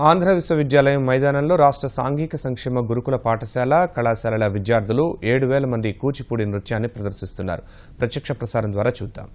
ఆంధ్ర విశ్వవిద్యాలయం మైదానంలో రాష్ట్ర సాంఘిక సంక్షేమ గురుకుల పాఠశాల కళాశాలల విద్యార్థులు 7,000 మంది కూచిపూడి నృత్యాన్ని ప్రదర్శిస్తున్నారు. ప్రత్యక్ష ప్రసారం ద్వారా చూద్దాం.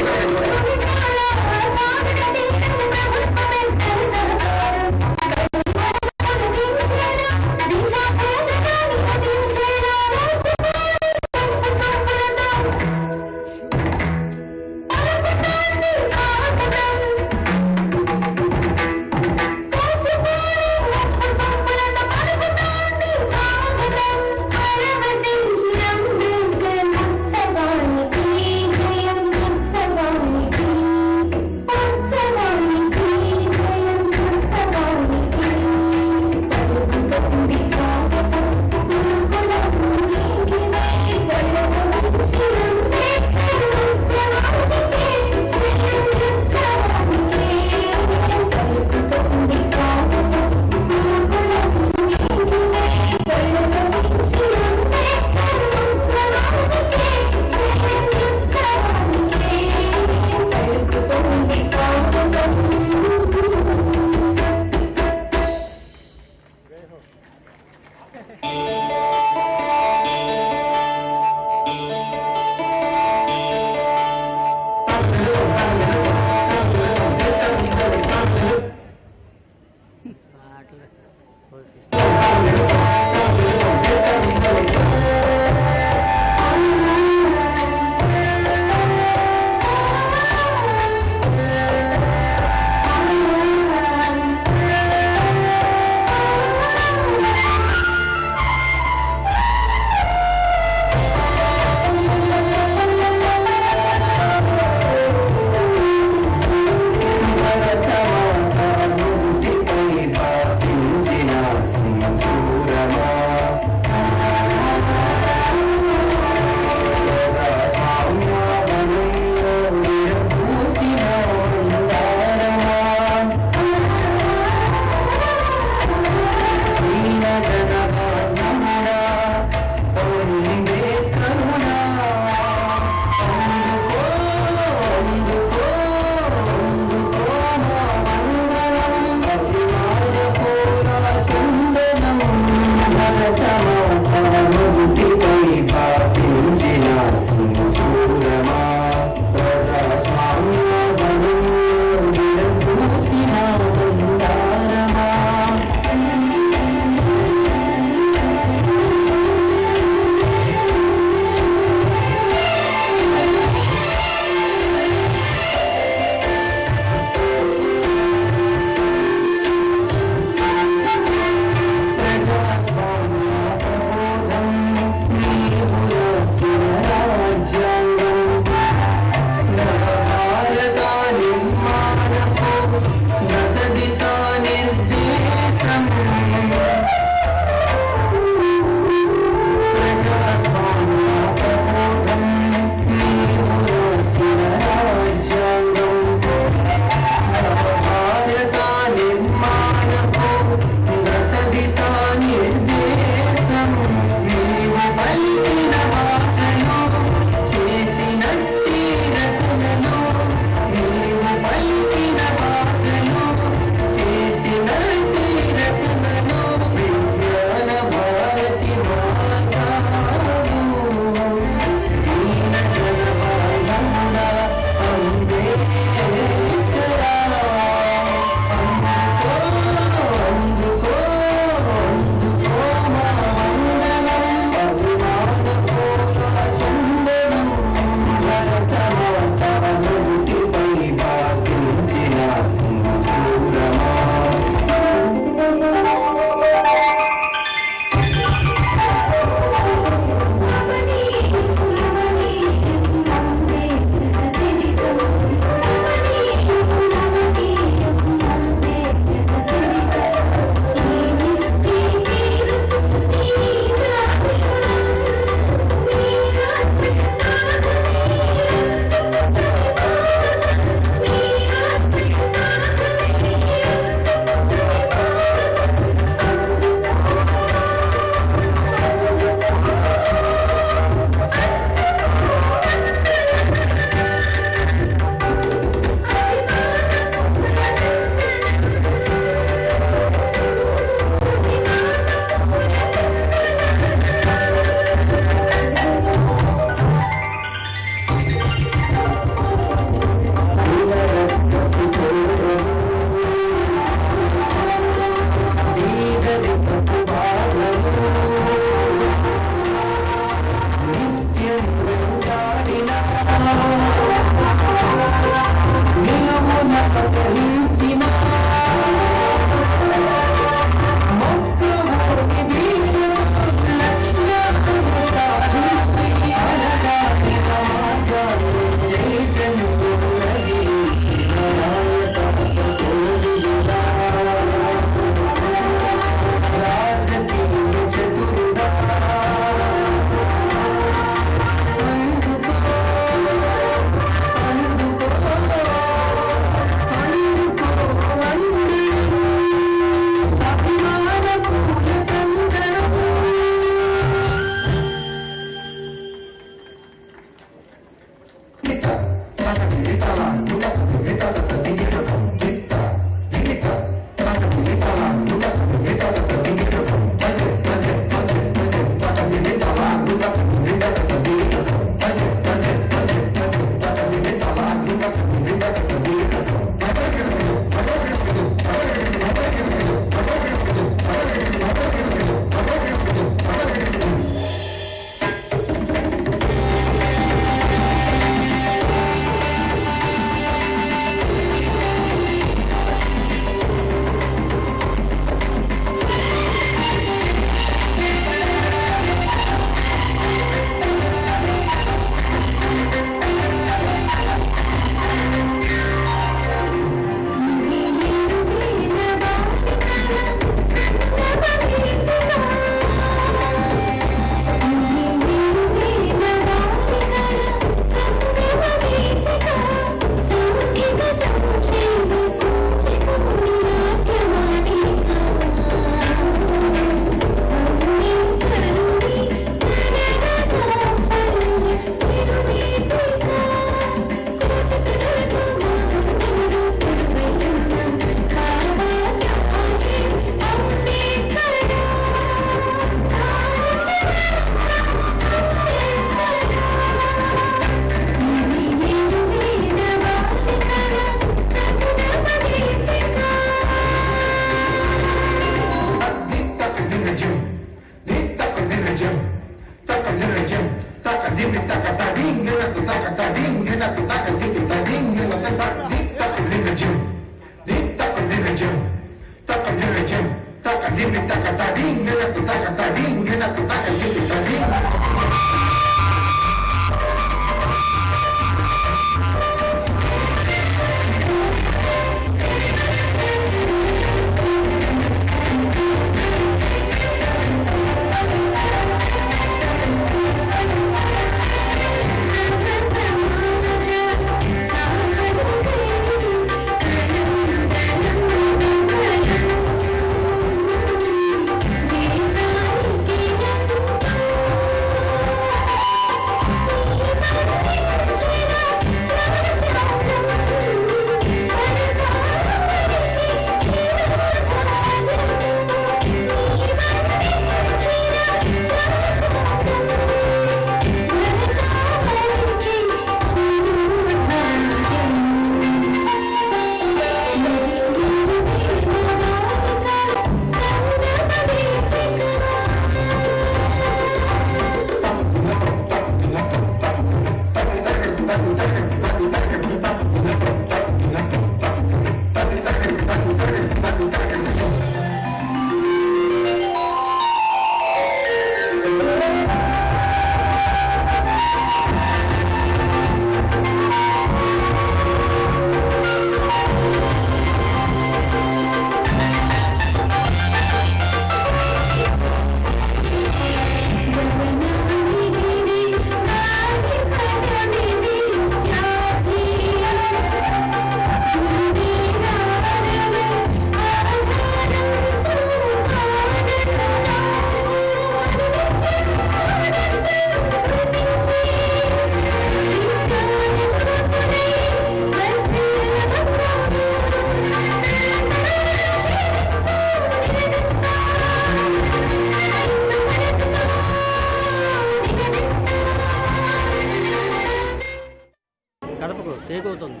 కడపకు టేక్ అవుతుంది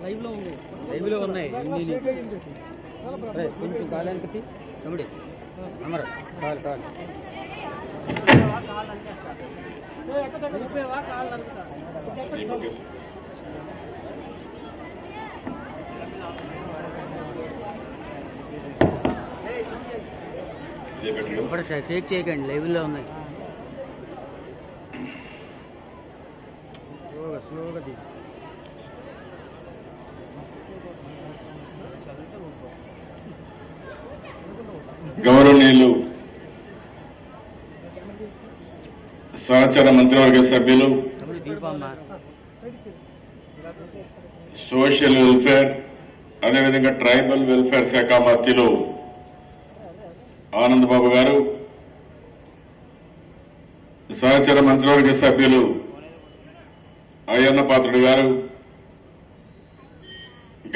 లైవ్లో ఉన్నాయి కొంచెం కాలానికి తమ్ముడి అమర కాలు కాలు ఇప్పుడు షేక్ చేయకండి లైవ్లో ఉన్నాయి స్లోగా దిగు గౌరవనీయులు సహచర మంత్రివర్గ సభ్యులు, సోషల్ వెల్ఫేర్ అదేవిధంగా ట్రైబల్ వెల్ఫేర్ శాఖ మంత్రులు ఆనందబాబు గారు, సహచర మంత్రివర్గ సభ్యులు అయ్యన్న పాత్రుడు గారు,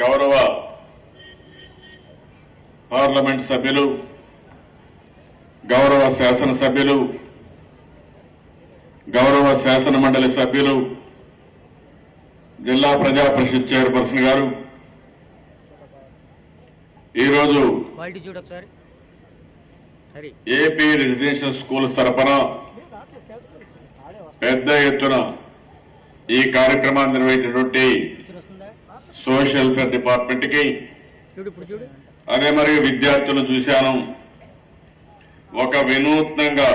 గౌరవ పార్లమెంట్ సభ్యులు, గౌరవ శాసనసభ్యులు, గౌరవ శాసన మండలి సభ్యులు, జిల్లా ప్రజా పరిషత్ చైర్పర్సన్ గారు, ఈరోజు ఏపీ రెసిడెన్షియల్ స్కూల్స్ తరఫున పెద్ద ఎత్తున ఈ కార్యక్రమాన్ని నిర్వహించినటువంటి సోషల్ వెల్ఫేర్ డిపార్ట్మెంట్ కి అదే మరియు విద్యార్థులను చూశాను. ఒక వినూత్నంగా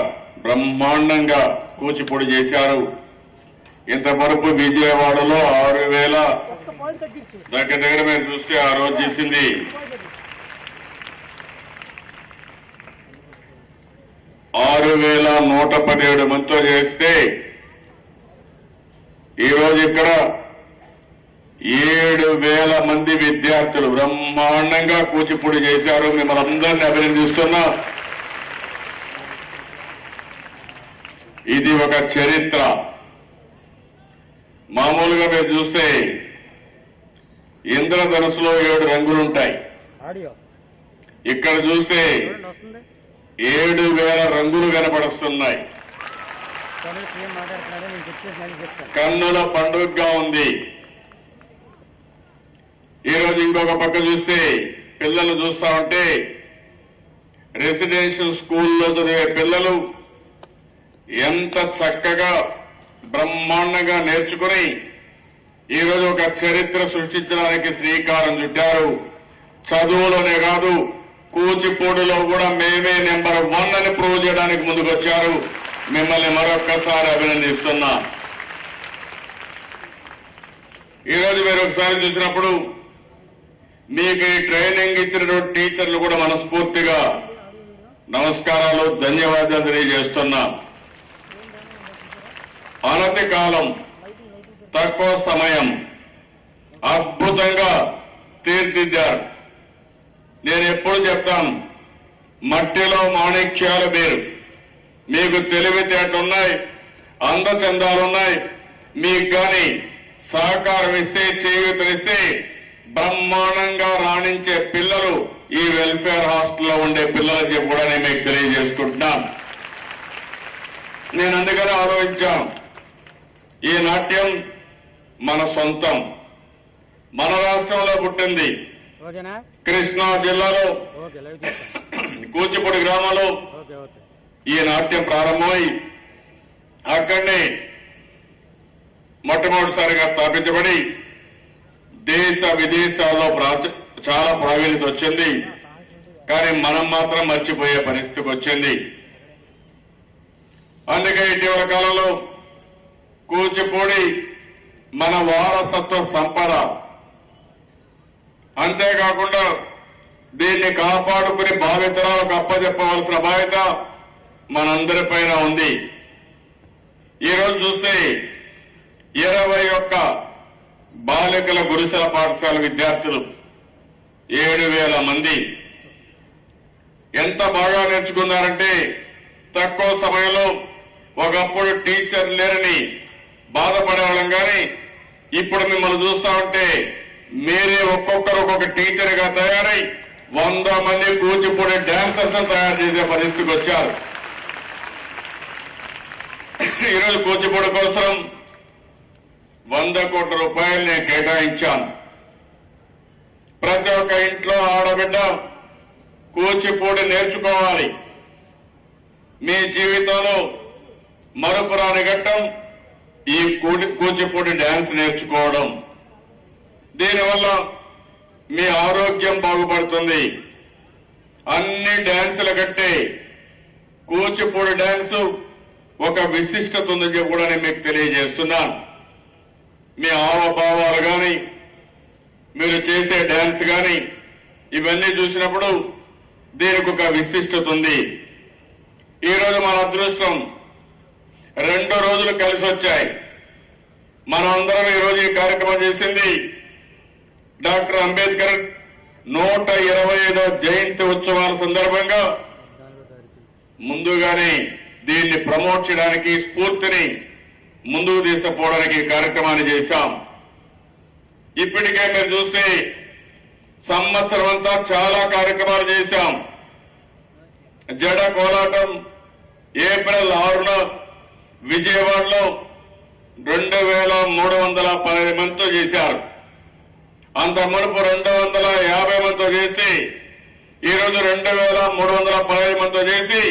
బ్రహ్మాండంగా కూచిపూడి చేశారు. ఇంతవరకు విజయవాడలో 6,000 దగ్గర మీరు చూస్తే ఆ రోజు చేసింది 6,117 మందితో చేస్తే ఈరోజు ఇక్కడ 7,000 మంది విద్యార్థులు బ్రహ్మాండంగా కూచిపూడి చేశారు. మిమ్మల్ని అందరినీ అభినందిస్తున్నా. ఇది ఒక చరిత్ర. మామూలుగా మీరు చూస్తే ఇంద్రధనుసులో 7 రంగులుంటాయి. ఇక్కడ చూస్తే 7,000 రంగులు కనపడుస్తున్నాయి. కన్నుల పండుగగా ఉంది. ఈరోజు ఇంకొక పక్క చూస్తే పిల్లలు చూస్తా ఉంటే రెసిడెన్షియల్ స్కూల్లో చదివే పిల్లలు ఎంత చక్కగా బ్రహ్మాండంగా నేర్చుకుని ఈరోజు ఒక చరిత్ర సృష్టించడానికి శ్రీకారం చుట్టారు. చదువులోనే కాదు, కూచిపూడిలో కూడా మేమే నెంబర్ 1 అని ప్రూవ్ చేయడానికి ముందుకొచ్చారు. మిమ్మల్ని మరొక్కసారి అభినందిస్తున్నా. ఈరోజు మీరు ఒకసారి చూసినప్పుడు మీకు ఈ ట్రైనింగ్ ఇచ్చినటువంటి టీచర్లు కూడా మనస్ఫూర్తిగా నమస్కారాలు, ధన్యవాదాలు తెలియజేస్తున్నా. అనతి కాలం, తక్కువ సమయం అద్భుతంగా తీర్చిదిద్దారు. నేను ఎప్పుడు చెప్తాను, మట్టిలో మాణిక్యాలు మీరు. మీకు తెలివితేటలున్నాయి, అందచందాలున్నాయి. మీకు కానీ సహకారం ఇస్తే, చేయూతనిస్తే బ్రహ్మాండంగా రాణించే పిల్లలు ఈ వెల్ఫేర్ హాస్టల్లో ఉండే పిల్లలని చెప్పి కూడా నేను మీకు తెలియజేసుకుంటున్నాను. నేను అందుకని ఆలోచించాను, ఈ నాట్యం మన సొంతం, మన రాష్ట్రంలో పుట్టింది. ఓకేనా? కృష్ణా జిల్లాలో ఓకే, లైవ్ చేస్తాను. కూచిపూడి గ్రామంలో ఓకే ఓకే. ఈ నాట్యం ప్రారంభమై అక్కడనే మొట్టమొదటిసారిగా స్థాపించబడి దేశ విదేశాల్లో చాలా ప్రావీణ్యత వచ్చింది. కానీ మనం మాత్రం మర్చిపోయే పరిస్థితికి వచ్చింది. అందుకే ఇటీవల కాలంలో కూచిపూడి మన వారసత్వ సంపద. అంతేకాకుండా దీన్ని కాపాడుకుని భావితరాలకు అప్పచెప్పవలసిన బాధ్యత మనందరిపైన ఉంది. ఈరోజు చూస్తే 21 బాలికల గురుకుల పాఠశాల విద్యార్థులు 7,000 మంది ఎంత బాగా నేర్చుకున్నారంటే, తక్కువ సమయంలో ఒకప్పుడు టీచర్ లేరని బాధపడేవాళ్ళం కానీ ఇప్పుడు మిమ్మల్ని చూస్తా ఉంటే మీరే ఒక్కొక్కరు ఒక్కొక్క టీచర్ గా తయారై 100 మంది కూచిపూడి డాన్సర్స్ తయారు చేసే పరిస్థితికి వచ్చారు. ఈరోజు కూచిపూడి కోసం 100 కోట్ల రూపాయలు నేను కేటాయించాను. ప్రతి ఒక్క ఇంట్లో ఆడబిడ్డ కూచిపూడి నేర్చుకోవాలి. మీ జీవితంలో మరుపురాని ఘట్టం ఈ కూచిపూడి డాన్స్ నేర్చుకోవడం. దీనివల్ల మీ ఆరోగ్యం బాగుపడుతుంది. అన్ని డాన్సుల కంటే కూచిపూడి డాన్స్ ఒక విశిష్టత ఉందని చెప్పి కూడా నేను మీకు తెలియజేస్తున్నాను. మీ హావభావాలు కానీ, మీరు చేసే డాన్స్ కానీ ఇవన్నీ చూసినప్పుడు దీనికి ఒక విశిష్టత ఉంది. ఈరోజు మన అదృష్టం 2 రోజులు కలిసి వచ్చాయి. మనం అందరం ఈరోజు ఈ కార్యక్రమం చేసింది డాక్టర్ అంబేద్కర్ 125వ జయంతి ఉత్సవాల సందర్భంగా ముందుగానే దీన్ని ప్రమోట్ చేయడానికి, స్ఫూర్తిని ముందుకు తీసుకుపోవడానికి కార్యక్రమాన్ని చేశాం. ఇప్పటికే మీరు చూస్తే సంవత్సరం అంతా చాలా కార్యక్రమాలు చేశాం. జడ కోలాటం ఏప్రిల్ 6న విజయవాడలో 2,310 మందితో చేశారు. అంత మునుపు 250 మందితో చేసి ఈరోజు 2,310 మందితో చేసి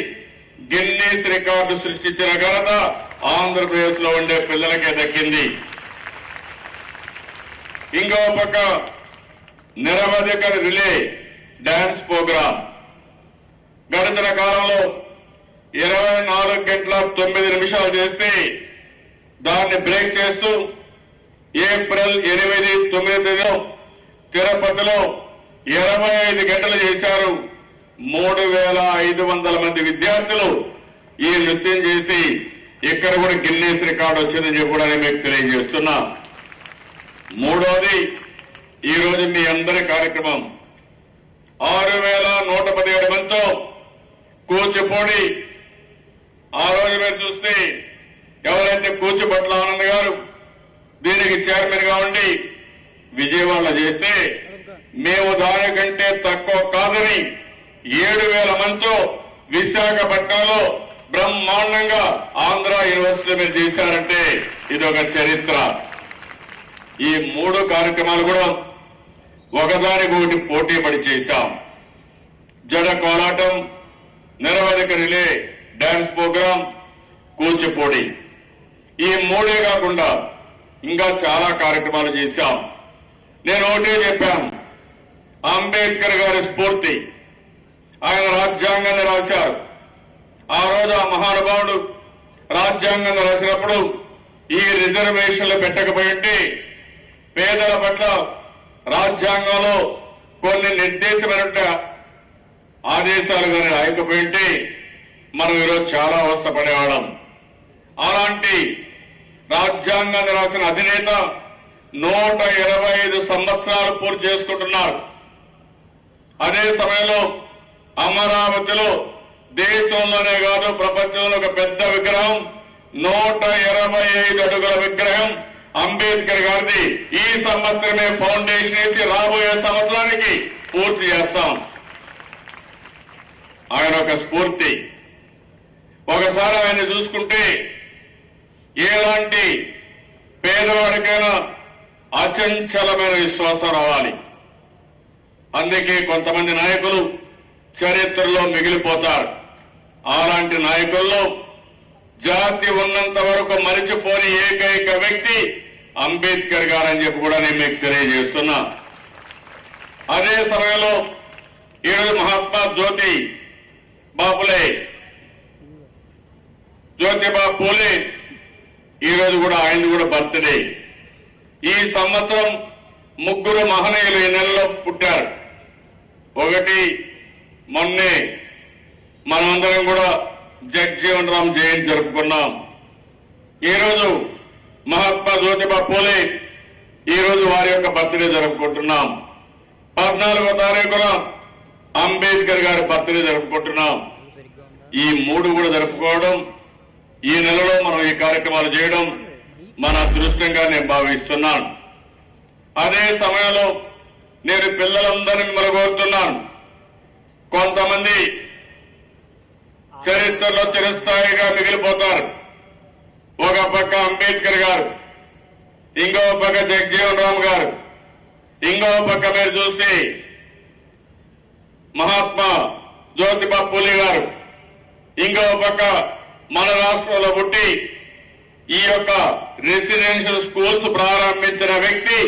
గిన్నీస్ రికార్డు సృష్టించిన ఘనత ఆంధ్రప్రదేశ్ లో ఉండే పిల్లలకే దక్కింది. ఇంకో పక్క నిరవధిక రిలే డాన్స్ ప్రోగ్రాం గడిచిన కాలంలో 24 గంటల 9 నిమిషాలు చేసి దాన్ని బ్రేక్ చేస్తూ ఏప్రిల్ 8, 9 తిరుపతిలో 25 గంటలు చేశారు. 3,500 మంది విద్యార్థులు ఈ నృత్యం చేసి ఇక్కడ కూడా గిన్నీస్ రికార్డు వచ్చిందని చెప్పి కూడా మీకు తెలియజేస్తున్నా. మూడోది, ఈ రోజు మీ అందరి కార్యక్రమం 6,117 మందితో కూచిపూడి. ఆ రోజు మీరు చూస్తే ఎవరైతే కూచిపట్ల ఆనంద్ గారు దీనికి చైర్మన్ గా ఉండి విజయవాడలో చేస్తే మేము దానికంటే తక్కువ కాదని 7,000 మందితో విశాఖపట్నంలో బ్రహ్మాండంగా ఆంధ్ర యూనివర్సిటీలో మీరు చేశారంటే ఇదొక చరిత్ర. ఈ 3 కార్యక్రమాలు కూడా ఒకదానికొకటి పోటీ పడి చేశాం. జడ కోలాటం, నిరవధిక రిలే డాన్స్ ప్రోగ్రాం, కూచిపూడి, ఈ మూడే కాకుండా ఇంకా చాలా కార్యక్రమాలు చేశాం. నేను ఒకటే చెప్పాను, అంబేద్కర్ గారి స్ఫూర్తి, ఆయన రాజ్యాంగాన్ని రాశారు. ఆ రోజు ఆ మహానుభావుడు రాజ్యాంగాన్ని రాసినప్పుడు ఈ రిజర్వేషన్లు పెట్టకపోయింటే పేదల పట్ల రాజ్యాంగంలో కొన్ని నిర్దేశమైన ఆదేశాలు కానీ రాయకపోయింటే మనం ఈరోజు చాలా అవస్థపడేవాళ్ళం. అలాంటి రాజ్యాంగాన్ని రాసిన అధినేత 125 సంవత్సరాలు పూర్తి చేసుకుంటున్నారు. అదే సమయంలో అమరావతిలో దేశంలోనే కాదు ప్రపంచంలో ఒక పెద్ద విగ్రహం, 125 అడుగుల విగ్రహం అంబేద్కర్ గారిది ఈ సంవత్సరమే ఫౌండేషన్ వేసి రాబోయే సంవత్సరానికి పూర్తి చేస్తాం. ఆయన ఒక స్ఫూర్తి. ఒకసారి ఆయన చూసుకుంటే ఎలాంటి పేదవాడికైనా అచంచలమైన విశ్వాసం రావాలి. అందుకే కొంతమంది నాయకులు చరిత్రలో మిగిలిపోతారు. అలాంటి నాయకుల్లో జాతి ఉన్నంత వరకు మరిచిపోని ఏకైక వ్యక్తి అంబేద్కర్ గారని చెప్పి కూడా నేను మీకు తెలియజేస్తున్నా. అదే సమయంలో ఈరోజు మహాత్మా జ్యోతిబా పూలే ఈరోజు కూడా ఆయన కూడా బర్త్డే. ఈ సంవత్సరం 3 మహనీయులు ఈ నెలలో పుట్టారు. ఒకటి మొన్నే మనమందరం కూడా జగ్జీవన్ రామ్ జయంతి జరుపుకున్నాం. ఈరోజు మహాత్మా జ్యోతిబా పూలే ఈరోజు వారి యొక్క బర్త్డే జరుపుకుంటున్నాం. 14వ తారీఖున అంబేద్కర్ గారి బర్త్డే జరుపుకుంటున్నాం. ఈ 3 కూడా జరుపుకోవడం, ఈ నెలలో మనం ఈ కార్యక్రమాలు చేయడం మన అదృష్టంగా నేను భావిస్తున్నాను. అదే సమయంలో నేను పిల్లలందరినీ మిమ్మల్ని కోరుతున్నాను. కొంతమంది చరిత్రలో చిరస్థాయిగా మిగిలిపోతారు. ఒక పక్క అంబేద్కర్ గారు, ఇంకో పక్క జగజీవన్ రామ్ గారు, ఇంకో పక్క మీరు చూస్తే మహాత్మా జ్యోతిబా పూలే గారు, ఇంకో పక్క మన రాష్ట్రంలో పుట్టి ఈ యొక్క రెసిడెన్షియల్ స్కూల్స్ ప్రారంభించిన వ్యక్తి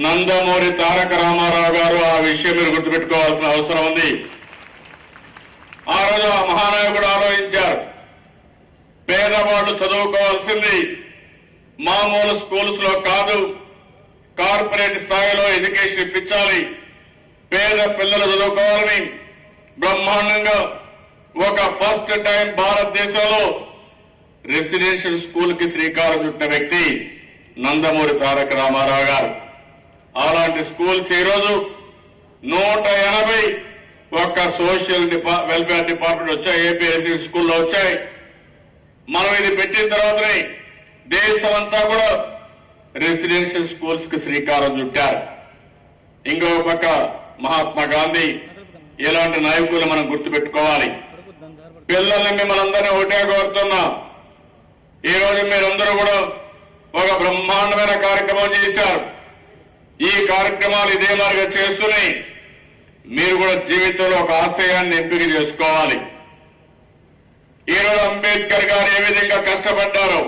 నందమూరి తారక రామారావు గారు. ఆ విషయం మీరు గుర్తుపెట్టుకోవాల్సిన అవసరం ఉంది. ఆ రోజు ఆ మహానాయకుడు ఆలోచించారు, పేదవాళ్లు చదువుకోవాల్సింది మామూలు స్కూల్స్ లో కాదు, కార్పొరేట్ స్థాయిలో ఎడ్యుకేషన్ ఇప్పించాలి, పేద పిల్లలు చదువుకోవాలని బ్రహ్మాండంగా ఒక ఫస్ట్ టైం భారతదేశంలో రెసిడెన్షియల్ స్కూల్ కి శ్రీకారం చుట్టిన వ్యక్తి నందమూరి తారక రామారావు గారు. అలాంటి స్కూల్స్ ఈరోజు 180 ఒక్క సోషల్ వెల్ఫేర్ డిపార్ట్మెంట్ వచ్చాయి, ఏపీ రెసిడెన్షియల్ స్కూల్లో వచ్చాయి. మనం ఇది పెట్టిన తర్వాతనే దేశమంతా కూడా రెసిడెన్షియల్ స్కూల్స్ కి శ్రీకారం చుట్టారు. ఇంకో పక్క మహాత్మా గాంధీ, ఇలాంటి నాయకులు మనం గుర్తుపెట్టుకోవాలి. పిల్లల్ని మిమ్మల్ని ఒకటే కోరుతున్నా, ఈ రోజు మీరందరూ కూడా ఒక బ్రహ్మాండమైన కార్యక్రమం చేశారు. ఈ కార్యక్రమాలు ఇదే మాదిరిగా చేస్తూనే మీరు కూడా జీవితంలో ఒక ఆశయాన్ని ఎంపిక చేసుకోవాలి. ఈరోజు అంబేద్కర్ గారు ఏ విధంగా కష్టపడ్డారో,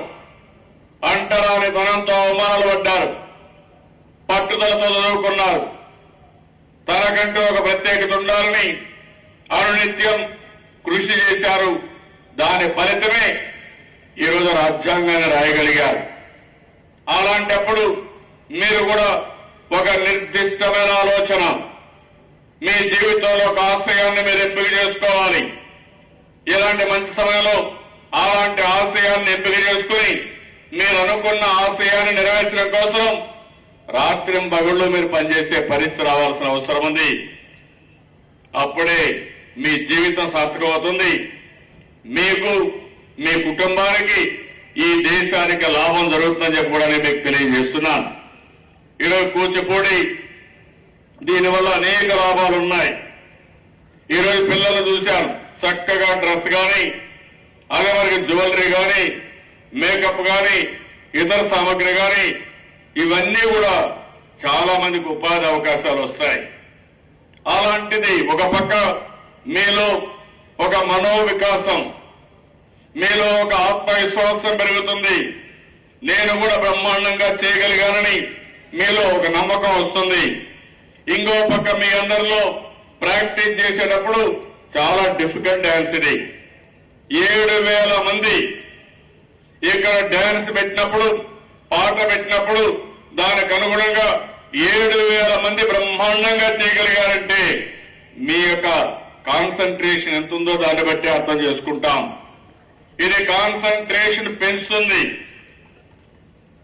అంటరాని తనంతో అవమానాలు పడ్డారు, పట్టుదలతో చదువుకున్నారు, తనకంటూ ఒక ప్రత్యేకత ఉండాలని అనునిత్యం కృషి చేశారు. దాని ఫలితమే ఈరోజు రాజ్యాంగాన్ని రాయగలిగారు. అలాంటప్పుడు మీరు కూడా ఒక నిర్దిష్టమైన ఆలోచన, మీ జీవితంలో ఒక ఆశయాన్ని మీరు ఎంపిక చేసుకోవాలి. ఇలాంటి మంచి సమయంలో అలాంటి ఆశయాన్ని ఎంపిక చేసుకుని మీరు అనుకున్న ఆశయాన్ని నెరవేర్చడం కోసం రాత్రింబగళ్ళు మీరు పనిచేసే పరిస్థితి రావాల్సిన అవసరం ఉంది. అప్పుడే మీ జీవితం సార్థకమవుతుంది. మీకు, మీ కుటుంబానికి, ఈ దేశానికి లాభం జరుగుతుందని చెప్పి కూడా నేను మీకు తెలియజేస్తున్నాను. ఈరోజు కూచిపూడి, దీనివల్ల అనేక లాభాలు ఉన్నాయి. ఈరోజు పిల్లలు చూశాను, చక్కగా డ్రెస్ కానీ, అదే మనకి జ్యువెలరీ కానీ, మేకప్ కానీ, ఇతర సామగ్రి కానీ, ఇవన్నీ కూడా చాలా మందికి ఉపాధి అవకాశాలు వస్తాయి. అలాంటిది ఒక పక్క మీలో ఒక మనోవికాసం, మీలో ఒక ఆత్మవిశ్వాసం పెరుగుతుంది. నేను కూడా బ్రహ్మాండంగా చేయగలిగానని మీలో ఒక నమ్మకం వస్తుంది. ఇంకో పక్క మీ అందరిలో ప్రాక్టీస్ చేసేటప్పుడు చాలా డిఫికల్ట్ డాన్స్ ఇది. 7,000 మంది ఇక్కడ డాన్స్ పెట్టినప్పుడు, పాట పెట్టినప్పుడు దానికి అనుగుణంగా 7,000 మంది బ్రహ్మాండంగా చేయగలిగారంటే మీ యొక్క కాన్సన్ట్రేషన్ ఎంత ఉందో దాన్ని బట్టి అర్థం చేసుకుంటాం. ఇది కాన్సన్ట్రేషన్ పెంచుతుంది,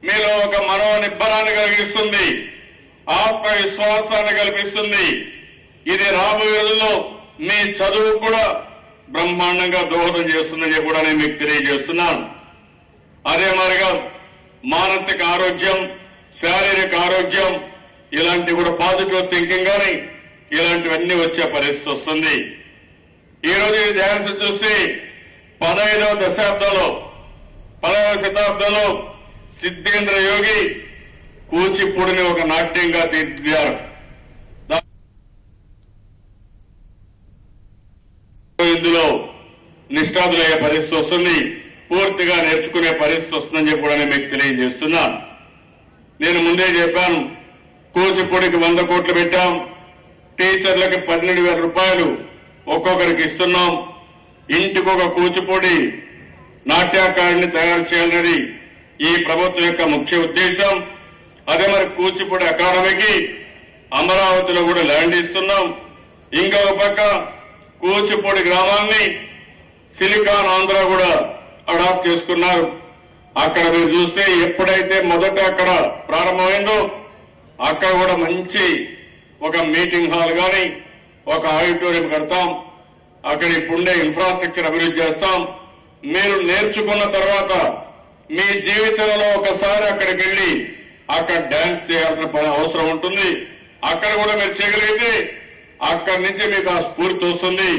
మీలో ఒక మనోనిబ్బరాన్ని కలిగిస్తుంది, ఆత్మవిశ్వాసాన్ని కల్పిస్తుంది. ఇది రాబోయే రోజుల్లో మీ చదువు కూడా బ్రహ్మాండంగా దోహదం చేస్తుందని కూడా నేను మీకు తెలియజేస్తున్నాను. అదే మాదిరిగా మానసిక ఆరోగ్యం, శారీరక ఆరోగ్యం ఇలాంటివి కూడా పాజిటివ్ థింకింగ్ గాని ఇలాంటివన్నీ వచ్చే పరిస్థితి వస్తుంది. ఈ రోజు ఈ డ్యాన్స్ చూసి 15వ శతాబ్దంలో సిద్ధేంద్ర యోగి కూచిపూడిని ఒక నాట్యంగా తీర్చిదిద్దారు. ఇందులో నిష్ఠాతులయ్యే పరిస్థితి వస్తుంది, పూర్తిగా నేర్చుకునే పరిస్థితి వస్తుందని చెప్పి కూడా నేను మీకు తెలియజేస్తున్నాను. నేను ముందే చెప్పాను, కూచిపూడికి 100 కోట్లు పెట్టాం, టీచర్లకి 12,000 రూపాయలు ఒక్కొక్కరికి ఇస్తున్నాం. ఇంటికి ఒక కూచిపూడి నాట్యకారుని తయారు చేయాలనేది ఈ ప్రభుత్వం యొక్క ముఖ్య ఉద్దేశం. అదే మరి కూచిపూడి అకాడమీకి అమరావతిలో కూడా ల్యాండ్ ఇస్తున్నాం. ఇంకొక పక్క కూచిపూడి గ్రామాన్ని సిలికాన్ ఆంధ్ర కూడా అడాప్ట్ చేసుకున్నారు. అక్కడ మీరు చూస్తే ఎప్పుడైతే మొదట అక్కడ ప్రారంభమైందో అక్కడ కూడా మంచి ఒక మీటింగ్ హాల్ గాని ఒక ఆడిటోరియం కడతాం. అక్కడ ఇప్పుడుండే ఇన్ఫ్రాస్ట్రక్చర్ అభివృద్ధి చేస్తాం. మీరు నేర్చుకున్న తర్వాత మీ జీవితంలో ఒకసారి అక్కడికి వెళ్లి అక్కడ డాన్స్ చేయాల్సిన అవసరం ఉంటుంది. అక్కడ కూడా మీరు చేయగలిగితే అక్కడి నుంచి మీకు ఆ స్ఫూర్తి వస్తుంది,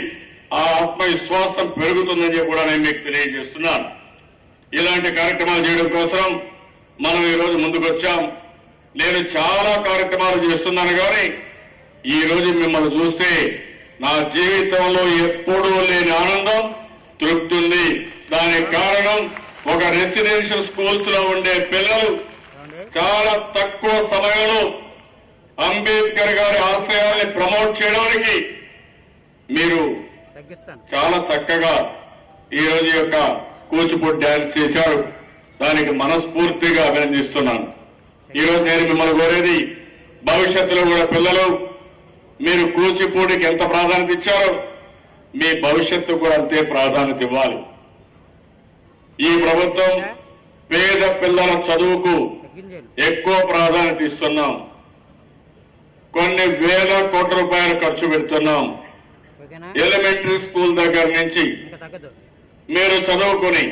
ఆ ఆత్మవిశ్వాసం పెరుగుతుందని చెప్పి కూడా నేను మీకు తెలియజేస్తున్నాను. ఇలాంటి కార్యక్రమాలు చేయడం కోసం మనం ఈ రోజు ముందుకు వచ్చాం. నేను చాలా కార్యక్రమాలు చేస్తున్నాను కానీ ఈ రోజు మిమ్మల్ని చూస్తే నా జీవితంలో ఎప్పుడూ లేని ఆనందం, తృప్తి ఉంది. దానికి కారణం ఒక రెసిడెన్షియల్ స్కూల్స్ లో ఉండే పిల్లలు చాలా తక్కువ సమయంలో అంబేద్కర్ గారి ఆశయాల్ని ప్రమోట్ చేయడానికి మీరు చాలా చక్కగా ఈ రోజు యొక్క కూచిపూడి డాన్స్ చేశారు. దానికి మనస్ఫూర్తిగా అభినందిస్తున్నాను. ఈ రోజు నేను మిమ్మల్ని కోరేది, భవిష్యత్తులో కూడా పిల్లలు మీరు కూచిపూడికి ఎంత ప్రాధాన్యత ఇచ్చారో మీ భవిష్యత్తు కూడా అంతే ప్రాధాన్యత ఇవ్వాలి. ఈ ప్రభుత్వం పేద పిల్లల చదువుకు ఎక్కువ ప్రాధాన్యత ఇస్తున్నాం. కొన్ని వేల కోట్ల రూపాయలు ఖర్చు పెడుతున్నాం. ఎలిమెంటరీ స్కూల్ దగ్గర నుంచి మీరు చదువుకుని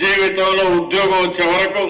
జీవితంలో ఉద్యోగం వచ్చే వరకు